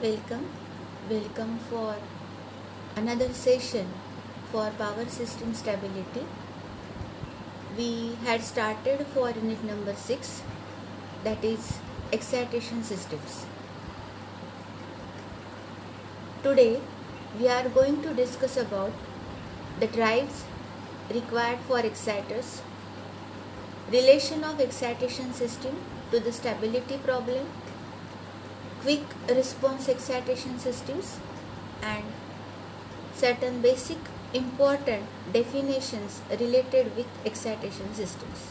Welcome, welcome for another session for power system stability. We had started for unit number 6, that is excitation systems. Today we are going to discuss about the drives required for exciters, relation of excitation system to the stability problem, quick response excitation systems, and certain basic important definitions related with excitation systems.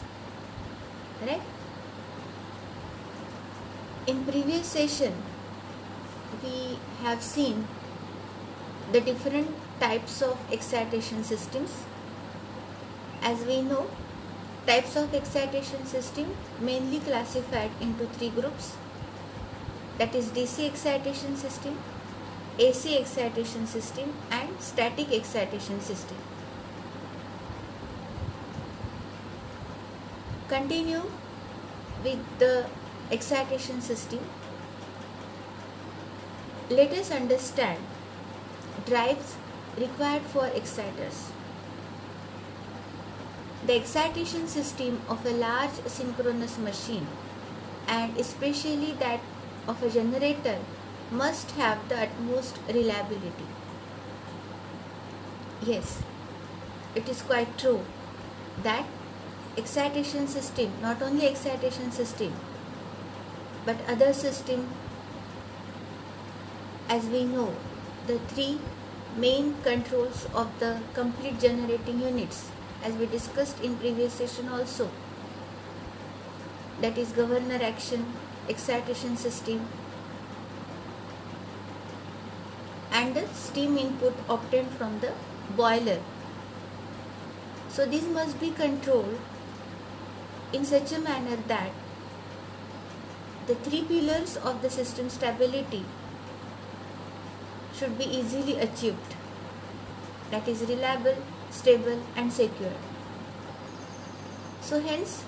Right? In previous session we have seen the different types of excitation systems. As we know, types of excitation system mainly classified into 3 groups, that is DC excitation system, AC excitation system, and static excitation system. Continue with the excitation system. Let us understand drives required for exciters. The excitation system of a large synchronous machine, and especially that of a generator, must have the utmost reliability. Yes, it is quite true that excitation system, not only excitation system, but other system, as we know, the 3 main controls of the complete generating units, as we discussed in previous session also, that is governor action, excitation system, and the steam input obtained from the boiler. So these must be controlled in such a manner that the 3 pillars of the system stability should be easily achieved, that is reliable, stable, and secure. So hence,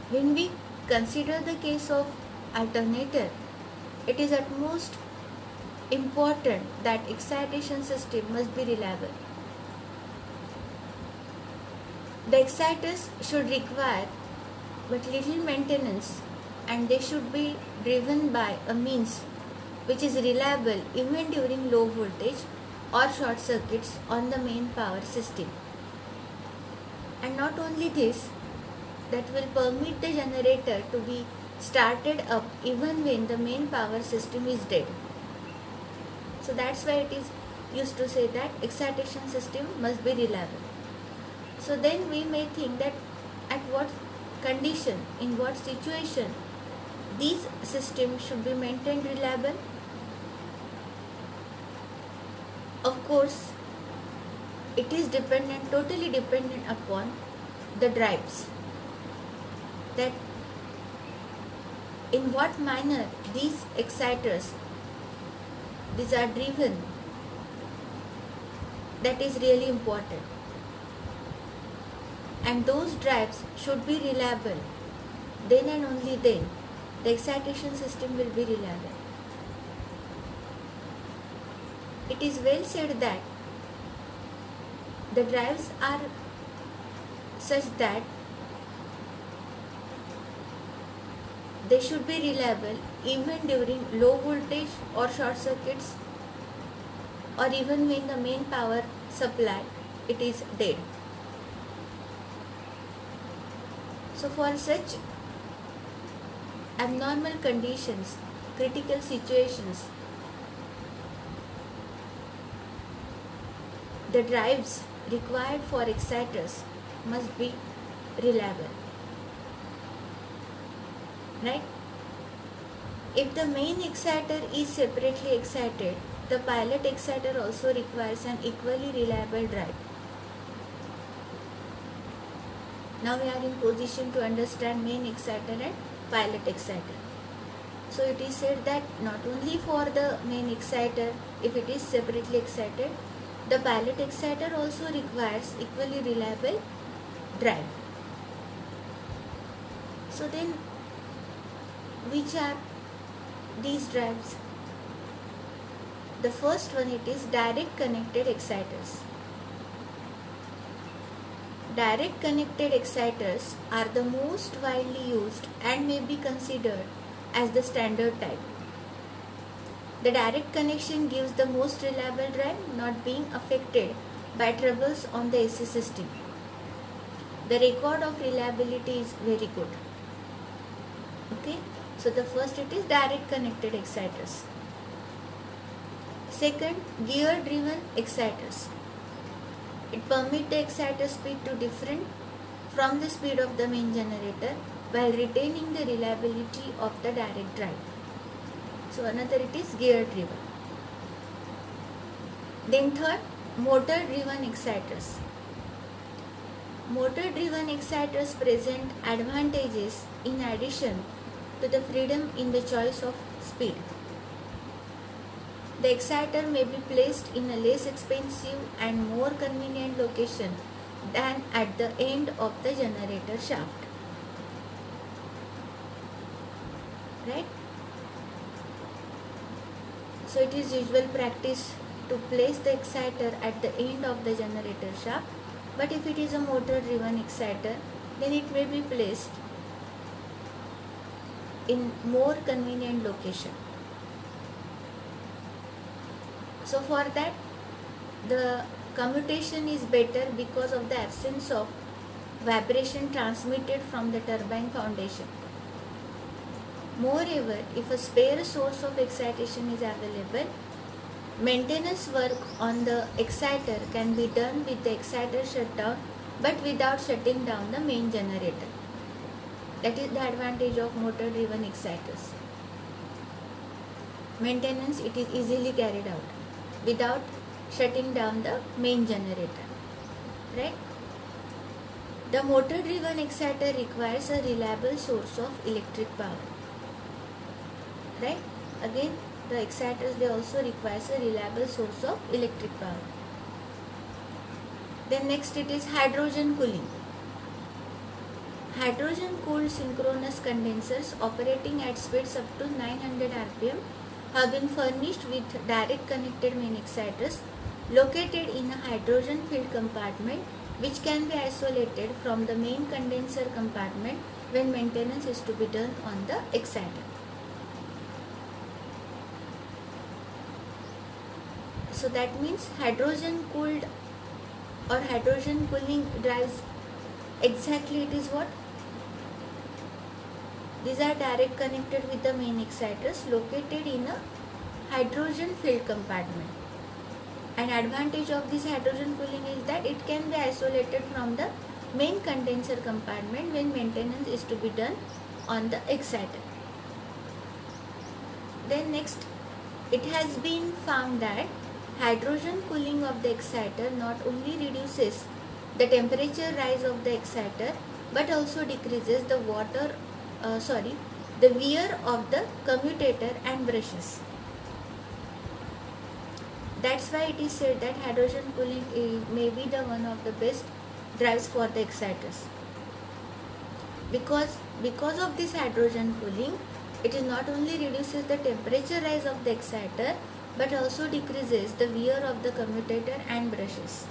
when we consider the case of alternator, it is at most important that excitation system must be reliable. The exciters should require but little maintenance, and they should be driven by a means which is reliable even during low voltage or short circuits on the main power system. And not only this, that will permit the generator to be started up even when the main power system is dead. So that's why it is used to say that excitation system must be reliable. So then we may think that at what condition, in what situation these systems should be maintained reliable. Of course, it is totally dependent upon the drives, that in what manner these exciters are driven, that is really important. And those drives should be reliable. Then and only then the excitation system will be reliable. It is well said that the drives are such that they should be reliable even during low voltage or short circuits, or even when the main power supply it is dead. So for such abnormal conditions, critical situations, the drives required for exciters must be reliable. Right? If the main exciter is separately excited, the pilot exciter also requires an equally reliable drive. Now we are in position to understand main exciter and pilot exciter. So it is said that not only for the main exciter, if it is separately excited, the pilot exciter also requires equally reliable drive. So then, which are these drives. The first one, it is direct connected exciters. Direct connected exciters are the most widely used and may be considered as the standard type. The direct connection gives the most reliable drive, not being affected by troubles on the AC system. The record of reliability is very good. Okay, so the first, it is direct connected exciters. Second, gear driven exciters. It permits the exciter speed to differ from the speed of the main generator while retaining the reliability of the direct drive. So another, it is gear driven. Then third, motor driven exciters. Motor driven exciters present advantages in addition to the freedom in the choice of speed. The exciter may be placed in a less expensive and more convenient location than at the end of the generator shaft. Right? So it is usual practice to place the exciter at the end of the generator shaft, but if it is a motor driven exciter, then it may be placed in more convenient location. So for that, the commutation is better because of the absence of vibration transmitted from the turbine foundation. Moreover, if a spare source of excitation is available, maintenance work on the exciter can be done with the exciter shut down but without shutting down the main generator. That is the advantage of motor driven exciters. Maintenance, it is easily carried out without shutting down the main generator. Right? The motor driven exciter requires a reliable source of electric power. Right? Again, the exciters, they also require a reliable source of electric power. Then next, it is hydrogen cooling. Hydrogen cooled synchronous condensers operating at speeds up to 900 rpm have been furnished with direct connected main exciters located in a hydrogen filled compartment which can be isolated from the main condenser compartment when maintenance is to be done on the exciter. So that means hydrogen cooled or hydrogen cooling drives, exactly it is what? These are direct connected with the main exciters located in a hydrogen filled compartment. An advantage of this hydrogen cooling is that it can be isolated from the main condenser compartment when maintenance is to be done on the exciter. Then next, it has been found that hydrogen cooling of the exciter not only reduces the temperature rise of the exciter but also decreases the the wear of the commutator and brushes. That's why it is said that hydrogen cooling may be the one of the best drives for the exciters. Because of this hydrogen cooling, it is not only reduces the temperature rise of the exciter but also decreases the wear of the commutator and brushes.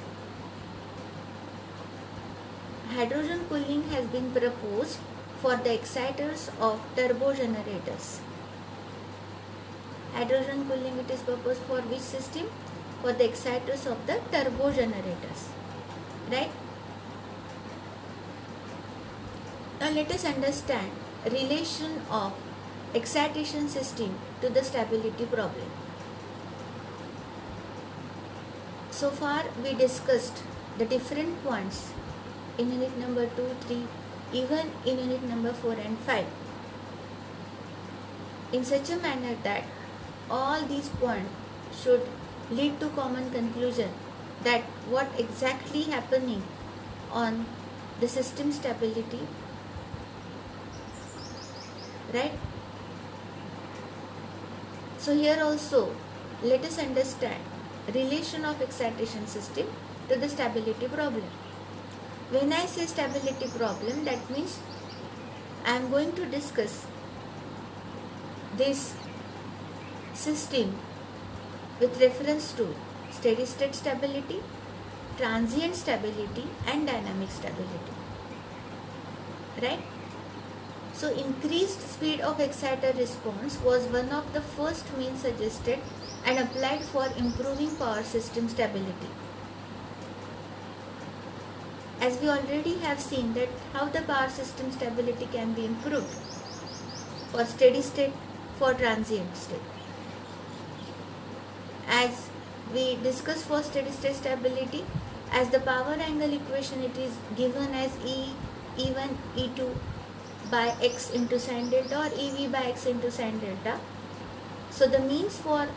Hydrogen cooling has been proposed for the exciters of turbo generators. Hydrogen cooling, it is proposed for which system? For the exciters of the turbo generators. Right? Now let us understand relation of excitation system to the stability problem. So far we discussed the different points in unit number 2, 3, even in unit number 4 and 5 in such a manner that all these points should lead to common conclusion that what exactly happening on the system stability, right? So here also let us understand relation of excitation system to the stability problem. When I say stability problem, that means I am going to discuss this system with reference to steady state stability, transient stability and dynamic stability. Right? So increased speed of exciter response was one of the first means suggested and applied for improving power system stability. As we already have seen that how the power system stability can be improved for steady state, for transient state. As we discussed for steady state stability, as the power angle equation, it is given as E1 E2 by x into sine delta or EV by x into sine delta. So the means for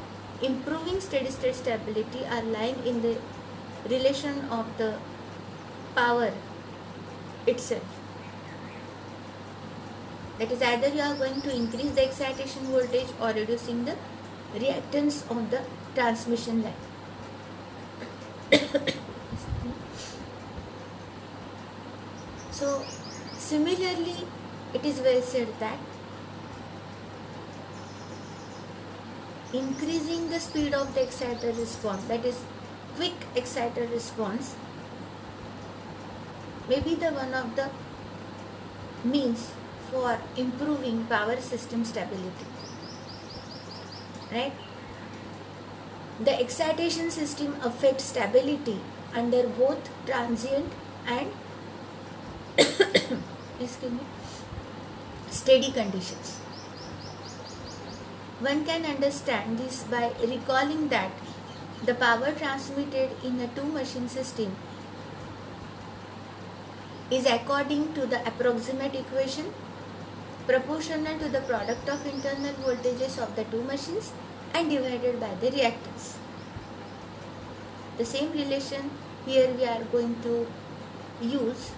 improving steady state stability are lying in the relation of the power itself. That is, either you are going to increase the excitation voltage or reducing the reactance of the transmission line. So similarly, it is well said that increasing the speed of the exciter response, that is quick exciter response, may be the one of the means for improving power system stability. Right? The excitation system affects stability under both transient and steady conditions. One can understand this by recalling that the power transmitted in a two-machine system is according to the approximate equation proportional to the product of internal voltages of the two machines and divided by the reactance. The same relation here we are going to use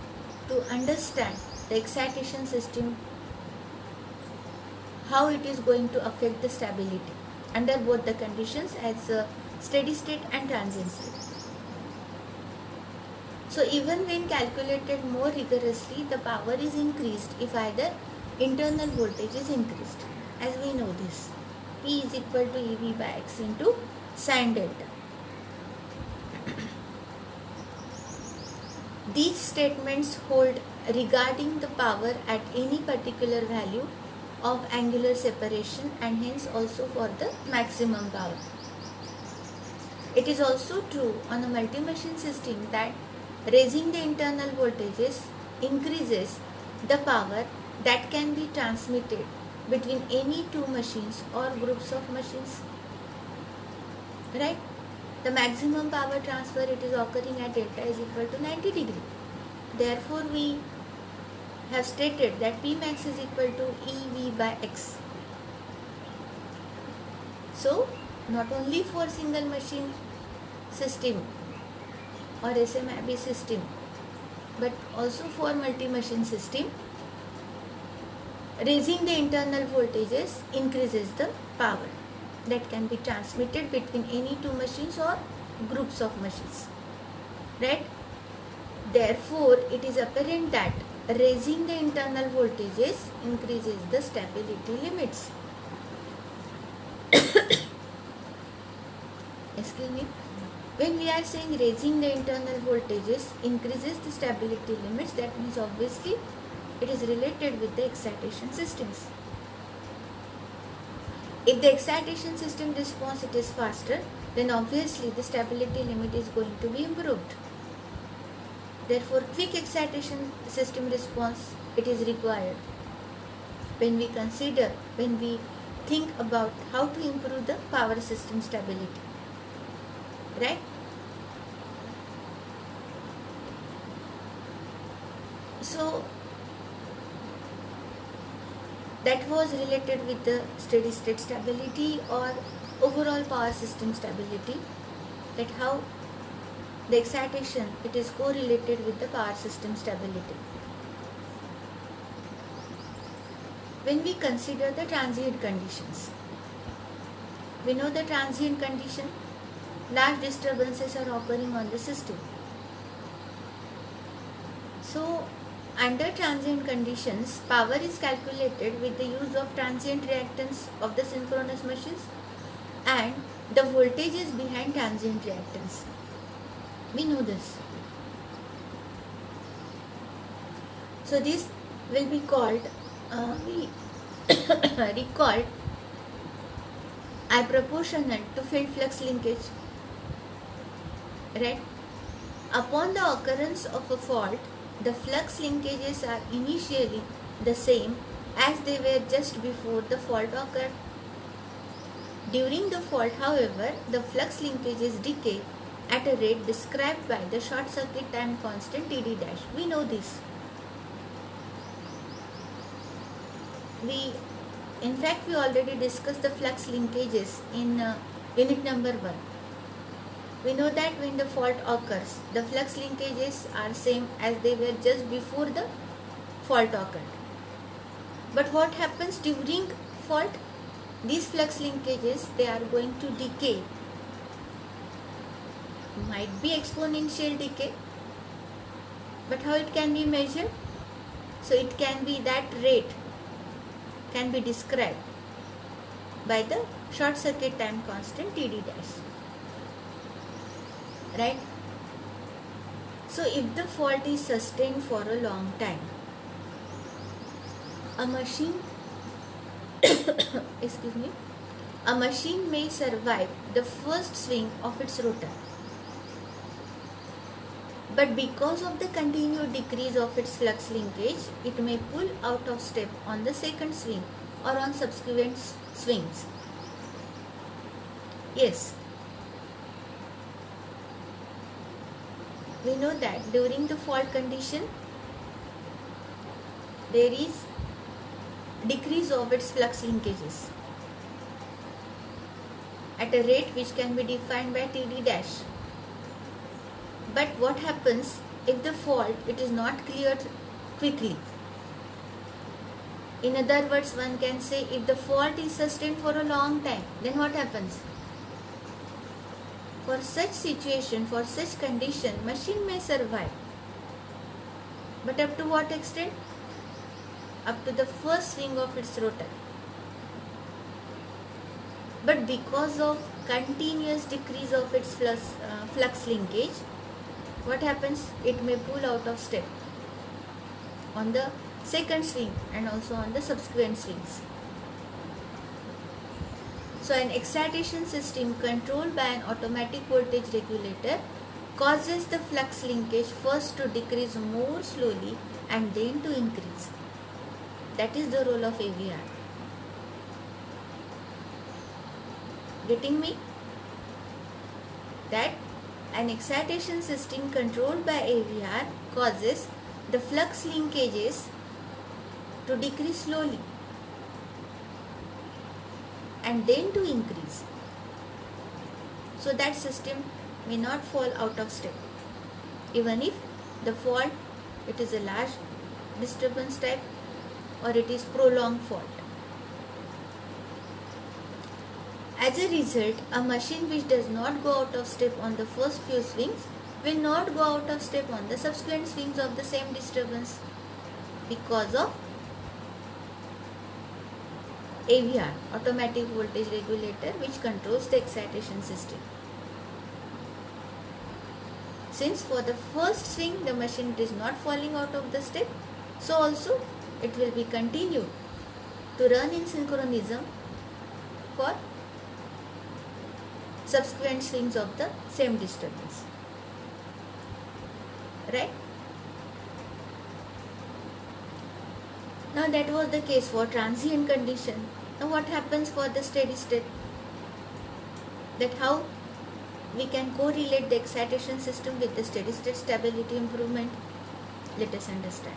to understand the excitation system, how it is going to affect the stability under both the conditions as steady state and transient state. So even when calculated more rigorously, the power is increased if either internal voltage is increased, as we know this. P is equal to EV by x into sine delta. These statements hold regarding the power at any particular value of angular separation and hence also for the maximum power. It is also true on a multi-machine system that raising the internal voltages increases the power that can be transmitted between any two machines or groups of machines. Right? The maximum power transfer, it is occurring at delta is equal to 90 degree. Therefore, we have stated that Pmax is equal to EV by x. So, not only for single machine system or SMIB system, but also for multi-machine system, raising the internal voltages increases the power that can be transmitted between any two machines or groups of machines. Right? Therefore, it is apparent that raising the internal voltages increases the stability limits. Excuse me. When we are saying raising the internal voltages increases the stability limits, that means obviously it is related with the excitation systems. If the excitation system response it is faster, then obviously the stability limit is going to be improved. Therefore, quick excitation system response it is required when we consider, when we think about how to improve the power system stability. Right? So, that was related with the steady state stability or overall power system stability, that how the excitation it is correlated with the power system stability. When we consider the transient conditions, we know the transient condition, large disturbances are occurring on the system. So, under transient conditions, power is calculated with the use of transient reactance of the synchronous machines and the voltages behind transient reactance. We know this. So this will be called, we recalled I proportional to field flux linkage. Right? Upon the occurrence of a fault, the flux linkages are initially the same as they were just before the fault occurred. During the fault, however, the flux linkages decay at a rate described by the short circuit time constant Td dash. We know this. In fact, we already discussed the flux linkages in unit number 1. We know that when the fault occurs, the flux linkages are same as they were just before the fault occurred. But what happens during fault? These flux linkages, they are going to decay. Might be exponential decay. But how it can be measured? So it can be, that rate can be described by the short circuit time constant Td dash. Right? So if the fault is sustained for a long time, a machine excuse me, a machine may survive the first swing of its rotor, but because of the continued decrease of its flux linkage, it may pull out of step on the second swing or on subsequent swings. Yes, we know that during the fault condition, there is decrease of its flux linkages at a rate which can be defined by Td dash. But what happens if the fault, it is not cleared quickly? In other words, one can say, if the fault is sustained for a long time, then what happens? For such situation, for such condition, machine may survive. But up to what extent? Up to the first swing of its rotor. But because of continuous decrease of its flux linkage, what happens? It may pull out of step on the second swing and also on the subsequent swings. So an excitation system controlled by an automatic voltage regulator causes the flux linkage first to decrease more slowly and then to increase. That is the role of AVR. Getting me? That an excitation system controlled by AVR causes the flux linkages to decrease slowly and then to increase. So that system may not fall out of step. Even if the fault, it is a large disturbance type or it is prolonged fault. As a result, a machine which does not go out of step on the first few swings will not go out of step on the subsequent swings of the same disturbance because of AVR, automatic voltage regulator, which controls the excitation system. Since for the first swing the machine is not falling out of the step, so also it will be continued to run in synchronism for subsequent swings of the same disturbance. Right? Now that was the case for transient condition. Now what happens for the steady state? That how we can correlate the excitation system with the steady state stability improvement? Let us understand.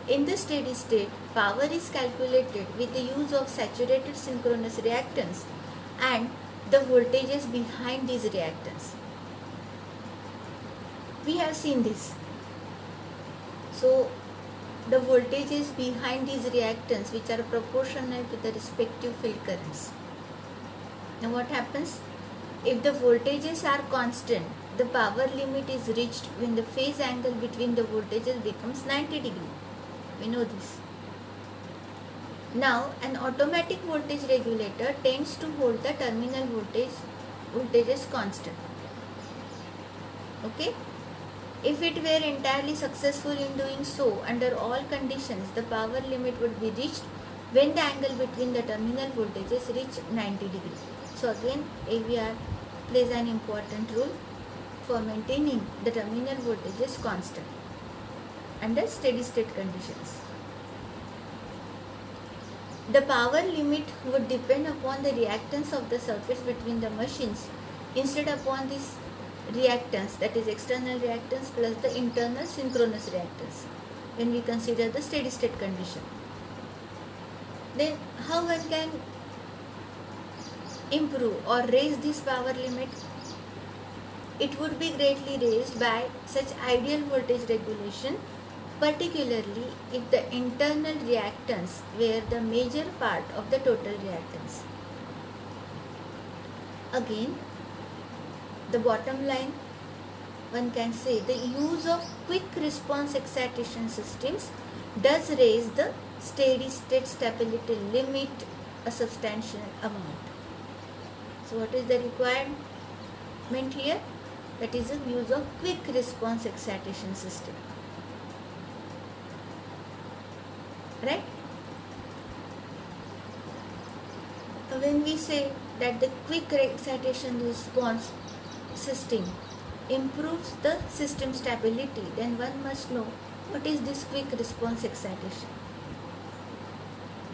In the steady state, power is calculated with the use of saturated synchronous reactance and the voltages behind these reactance. We have seen this. So the voltages behind these reactants, which are proportional to the respective field currents. Now what happens? If the voltages are constant, the power limit is reached when the phase angle between the voltages becomes 90 degree. We know this. Now, an automatic voltage regulator tends to hold the terminal voltages constant. Okay? If it were entirely successful in doing so, under all conditions, the power limit would be reached when the angle between the terminal voltages reach 90 degrees. So again, AVR plays an important role for maintaining the terminal voltages constant under steady state conditions. The power limit would depend upon the reactance of the circuits between the machines instead upon this reactance, that is external reactance plus the internal synchronous reactance when we consider the steady state condition. Then how one can improve or raise this power limit? It would be greatly raised by such ideal voltage regulation, particularly if the internal reactance were the major part of the total reactance. Again, the bottom line, one can say the use of quick response excitation systems does raise the steady state stability limit a substantial amount. So what is the requirement here? That is the use of quick response excitation system. Right? When we say that the quick excitation response system improves the system stability, then one must know what is this quick response excitation.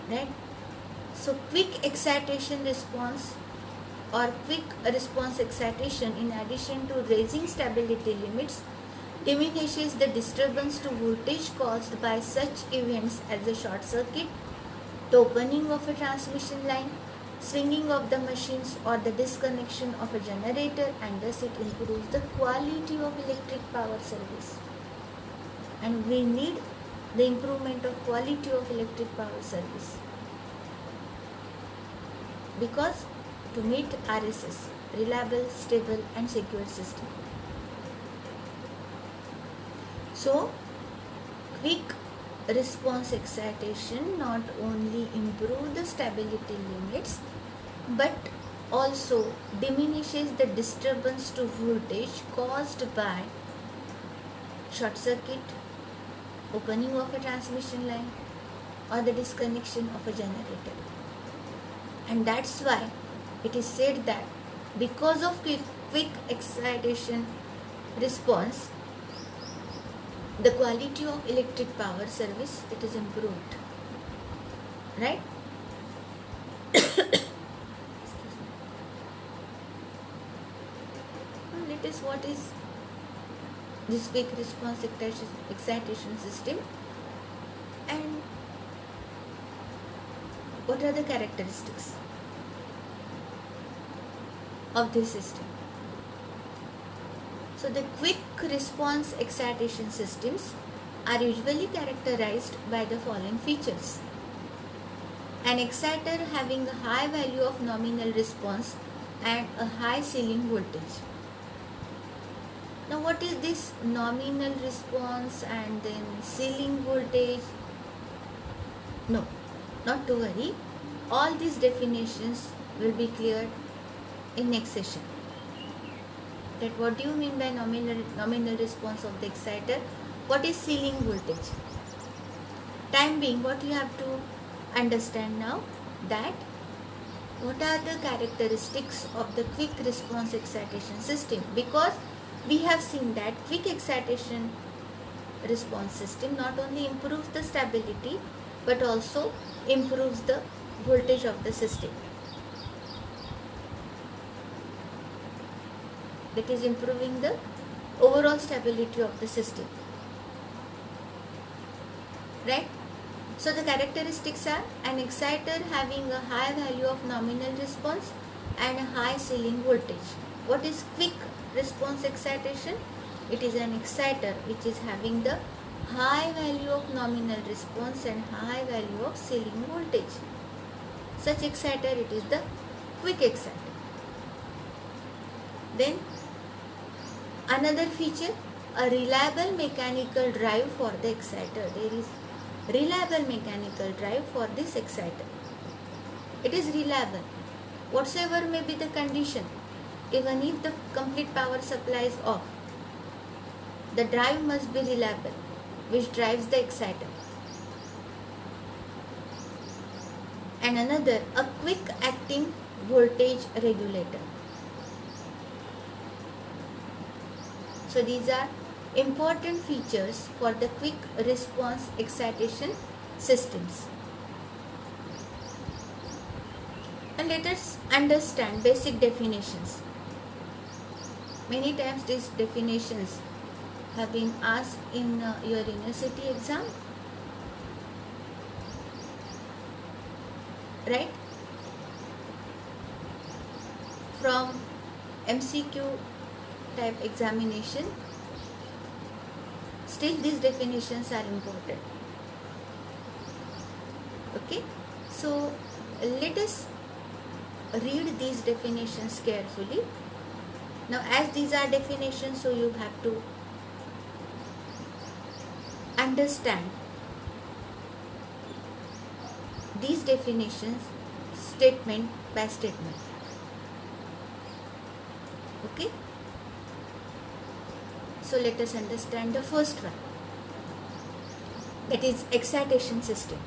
Right? So quick excitation response or quick response excitation, in addition to raising stability limits, diminishes the disturbance to voltage caused by such events as a short circuit, the opening of a transmission line, swinging of the machines, or the disconnection of a generator, and thus it improves the quality of electric power service. And we need the improvement of quality of electric power service, because to meet RSS, reliable, stable and secure system. So, quick response excitation not only improves the stability limits but also diminishes the disturbance to voltage caused by short circuit, opening of a transmission line, or the disconnection of a generator. And that's why it is said that because of quick excitation response, the quality of electric power service, it is improved. Right? Let us, what is this quick response excitation system and what are the characteristics of this system? So the quick response excitation systems are usually characterized by the following features. An exciter having a high value of nominal response and a high ceiling voltage. Now what is this nominal response and then ceiling voltage? No, not to worry. All these definitions will be cleared in next session. That what do you mean by nominal response of the exciter? What is ceiling voltage? Time being, what you have to understand now, that what are the characteristics of the quick response excitation system, because we have seen that quick excitation response system not only improves the stability but also improves the voltage of the system. That is improving the overall stability of the system. Right? So the characteristics are an exciter having a high value of nominal response and a high ceiling voltage. What is quick response excitation? It is an exciter which is having the high value of nominal response and high value of ceiling voltage. Such exciter, it is the quick exciter. Then another feature, a reliable mechanical drive for the exciter. There is reliable mechanical drive for this exciter. It is reliable, whatsoever may be the condition, even if the complete power supply is off. The drive must be reliable, which drives the exciter. And another, a quick acting voltage regulator. So these are important features for the quick response excitation systems. And let us understand basic definitions. Many times these definitions have been asked in your university exam, right? From MCQ type examination, still these definitions are important. Okay, so let us read these definitions carefully. Now, as these are definitions, so you have to understand these definitions statement by statement. Okay, so let us understand the first one, that is excitation system.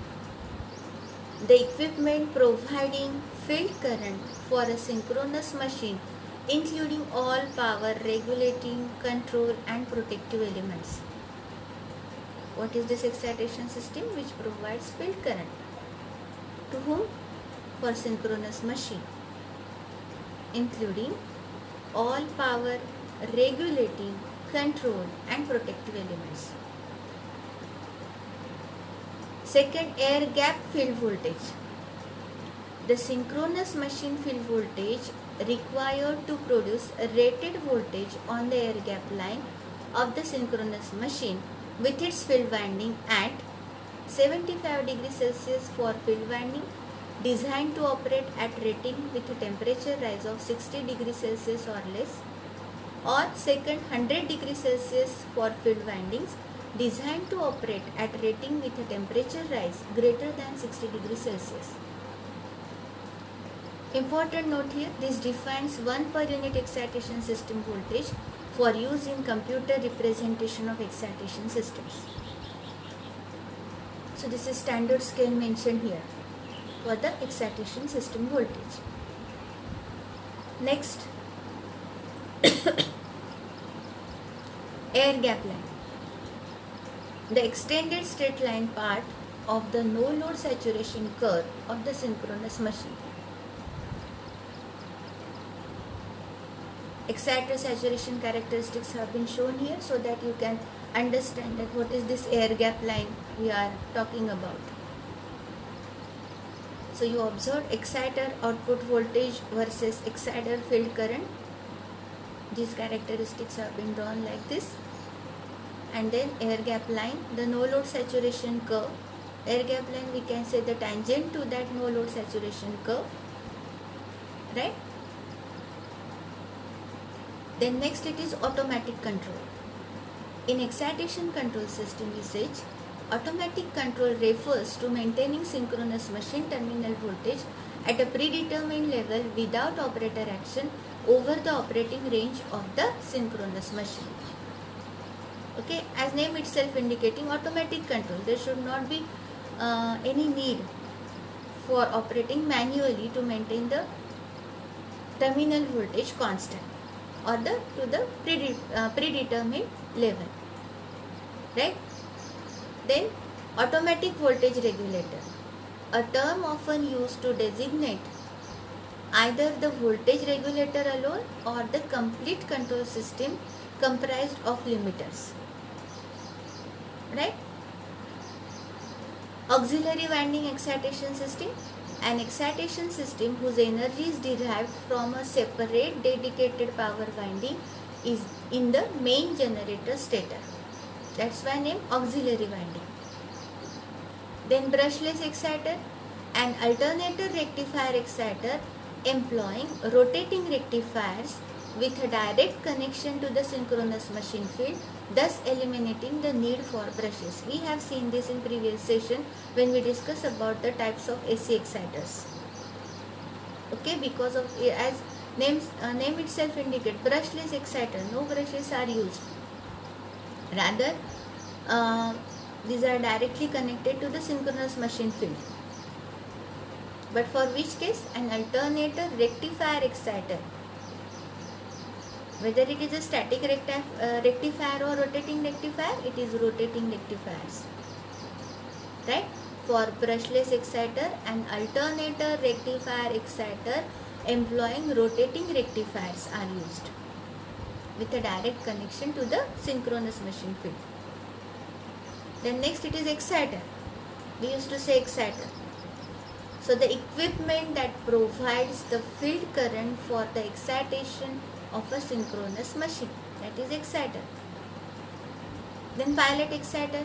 The equipment providing field current for a synchronous machine, including all power, regulating, control and protective elements. What is this excitation system? Which provides field current. To whom? For synchronous machine, including all power, regulating, control and protective elements. Second, air gap field voltage. The synchronous machine field voltage required to produce a rated voltage on the air gap line of the synchronous machine with its field winding at 75 degrees Celsius for field winding, designed to operate at rating with a temperature rise of 60 degrees Celsius or less, or second, 100 degrees Celsius for field windings designed to operate at rating with a temperature rise greater than 60 degrees Celsius. Important note here, this defines 1 per unit excitation system voltage for use in computer representation of excitation systems. So this is standard scale mentioned here for the excitation system voltage. Next, air gap line. The extended straight line part of the no load saturation curve of the synchronous machine. Exciter saturation characteristics have been shown here so that you can understand that what is this air gap line we are talking about. So you observe exciter output voltage versus exciter field current. These characteristics have been drawn like this. And then air gap line, the no load saturation curve. Air gap line, we can say the tangent to that no load saturation curve, right? Then next, it is automatic control. In excitation control system usage, automatic control refers to maintaining synchronous machine terminal voltage at a predetermined level without operator action over the operating range of the synchronous machine. Okay, as name itself indicating, automatic control. There should not be any need for operating manually to maintain the terminal voltage constant or to the predetermined level, right? Then automatic voltage regulator, a term often used to designate either the voltage regulator alone or the complete control system comprised of limiters, right? Auxiliary winding excitation system, an excitation system whose energy is derived from a separate dedicated power winding is in the main generator stator. That's why name auxiliary winding. Then brushless exciter, an alternator rectifier exciter employing rotating rectifiers with a direct connection to the synchronous machine field, thus eliminating the need for brushes. We have seen this in previous session when we discussed about the types of AC exciters. Okay, because of as name itself indicate, brushless exciter, no brushes are used. Rather, these are directly connected to the synchronous machine field. But for which case? An alternator rectifier exciter. Whether it is a static rectifier or rotating rectifier, it is rotating rectifiers. Right? For brushless exciter, an alternator rectifier exciter employing rotating rectifiers are used with a direct connection to the synchronous machine field. Then next it is exciter. We used to say exciter. So the equipment that provides the field current for the excitation of a synchronous machine, that is exciter. Then pilot exciter,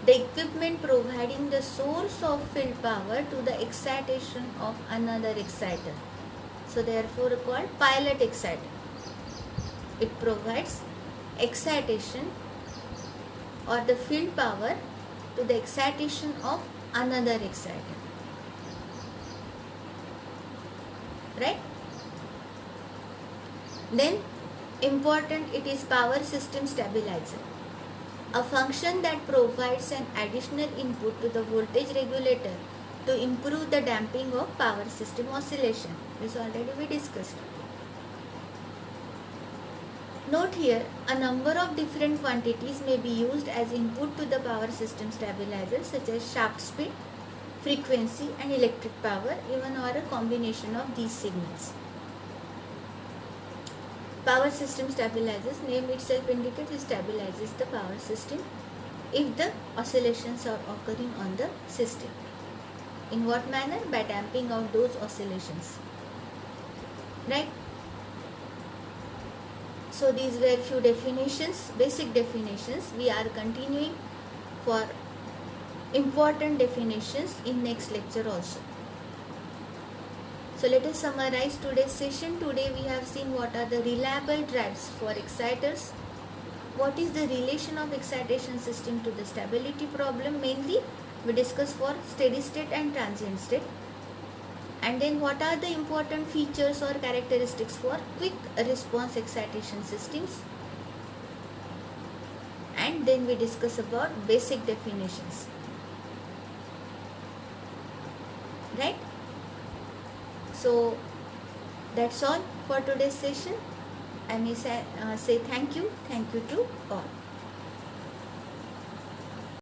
the equipment providing the source of field power to the excitation of another exciter. So therefore called pilot exciter. It provides excitation or the field power to the excitation of another exciter. Right? Then important, it is power system stabilizer, a function that provides an additional input to the voltage regulator to improve the damping of power system oscillation. This already we discussed. Note here, a number of different quantities may be used as input to the power system stabilizer, such as shaft speed, frequency and electric power, even or a combination of these signals. Power system stabilizers, name itself indicates, it stabilizes the power system if the oscillations are occurring on the system. In what manner? By damping out those oscillations. Right? So these were few definitions, basic definitions. We are continuing for important definitions in next lecture also. So let us summarize today's session. Today we have seen what are the reliable drives for exciters, what is the relation of excitation system to the stability problem. Mainly we discuss for steady state and transient state, and then what are the important features or characteristics for quick response excitation systems, and then we discuss about basic definitions. Right? So that's all for today's session. I may say thank you to all.